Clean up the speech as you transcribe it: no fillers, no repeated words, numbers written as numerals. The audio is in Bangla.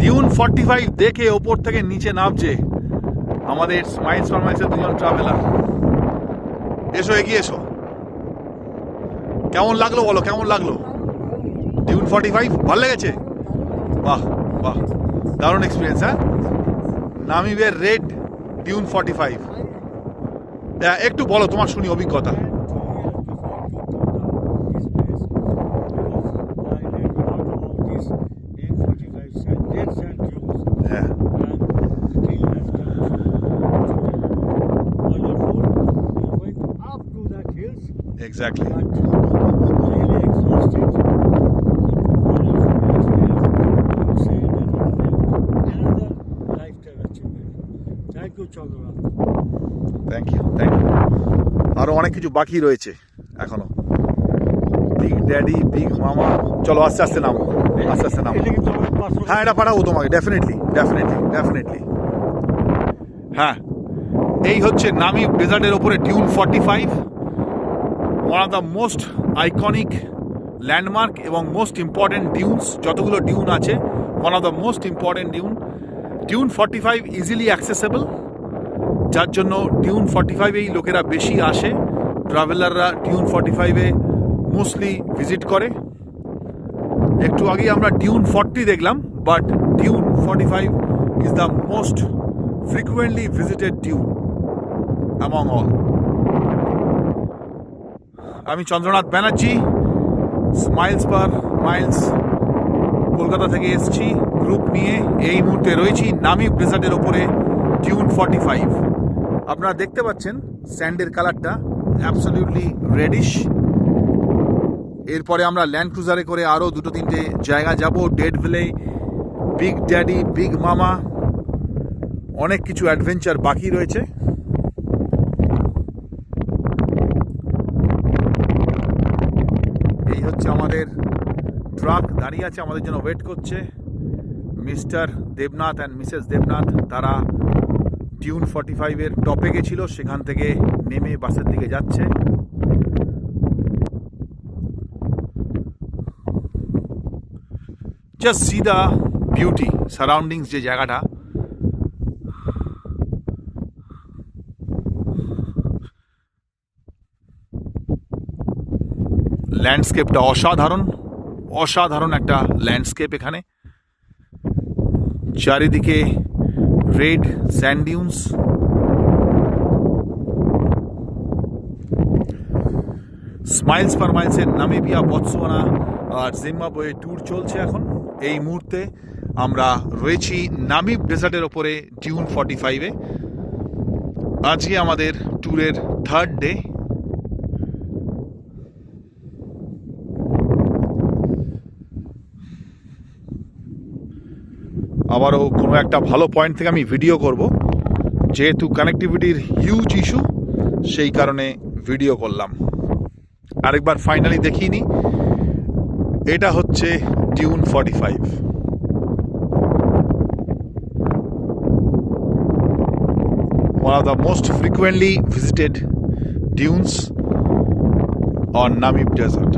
ডিউন 45 দেখে ওপর থেকে নিচে নামছে আমাদের স্মাইলস ফার্মাইসের দুজন ট্রাভেলার। এসো, এগিয়ে এসো। কেমন লাগলো বলো, কেমন লাগলো ডিউন 45? ভালো লেগেছে? বাহ বাহ, দারুণ এক্সপিরিয়েন্স। হ্যাঁ, নামিবের রেড ডিউন 45। একটু বলো তোমার, শুনি অভিজ্ঞতা। হ্যাঁ, exactly. Thank you, thank you. আরো অনেক কিছু বাকি রয়েছে এখনো। বিগ ড্যাডি, বিগ মামা। চলো আস্তে আস্তে নামো, আস্তে আস্তে নামো। হ্যাঁ, এটা পাঠাবো তোমাকে, ডেফিনেটলি ডেফিনেটলি ডেফিনেটলি। হ্যাঁ, এই হচ্ছে নামিব ডেজার্টের ওপরে Dune 45, one of the most iconic landmark এবং মোস্ট ইম্পর্টেন্ট ডিউনস। যতগুলো ডিউন আছে, one of the most important Dune. Dune 45 easily accessible, যার জন্য ডিউন 45-এই লোকেরা বেশি আসে। ট্রাভেলাররা ডিউন 45-এ মোস্টলি ভিজিট করে। একটু আগে আমরা ডিউন 40 দেখলাম, but Dune 45 is the most frequently visited dune among all. আমি চন্দ্রনাথ ব্যানার্জি, স্মাইলস পার মাইলস কলকাতা থেকে এসেছি গ্রুপ নিয়ে। এই মুহূর্তে রয়েছি নামিব ডেজার্টের ওপরে ডিউন 45। আপনারা দেখতে পাচ্ছেন স্যান্ডের কালারটা অ্যাবসলিউটলি রেডিশ। এরপরে আমরা ল্যান্ড ক্রুজারে করে আরও দুটো তিনটে জায়গা যাব, dead valley, big daddy, big মামা। অনেক কিছু অ্যাডভেঞ্চার বাকি রয়েছে। এই হচ্ছে আমাদের ট্রাক দাঁড়িয়ে আছে, আমাদের জন্য ওয়েট করছে। Mister Debnath and Mrs Debnath, তারা ডিউন 45-এর টপে গেছিল, সেখান থেকে নেমে বাসের দিকে যাচ্ছে। Just see the beauty surroundings, যে জায়গাটা। ল্যান্ডস্কেপটা অসাধারণ, অসাধারণ একটা ল্যান্ডস্কেপ এখানে। চারিদিকে রেড স্যান্ড ডিউনস। স্মাইলস পার মাইলসের নামিবিয়া, বতসোয়ানা আর জিম্বাবুয়ে ট্যুর চলছে এখন। এই মুহূর্তে আমরা রয়েছি নামিব ডেজার্টের ওপরে ডিউন 45-এ। আজকে আমাদের ট্যুরের থার্ড ডে। আবারও কোনো একটা ভালো পয়েন্ট থেকে আমি ভিডিও করব, যেহেতু কানেক্টিভিটির হিউজ ইস্যু, সেই কারণে ভিডিও করলাম। আরেকবার ফাইনালি দেখিয়ে নিই, এটা হচ্ছে Dune 45। one of the most frequently visited dunes on Namib Desert.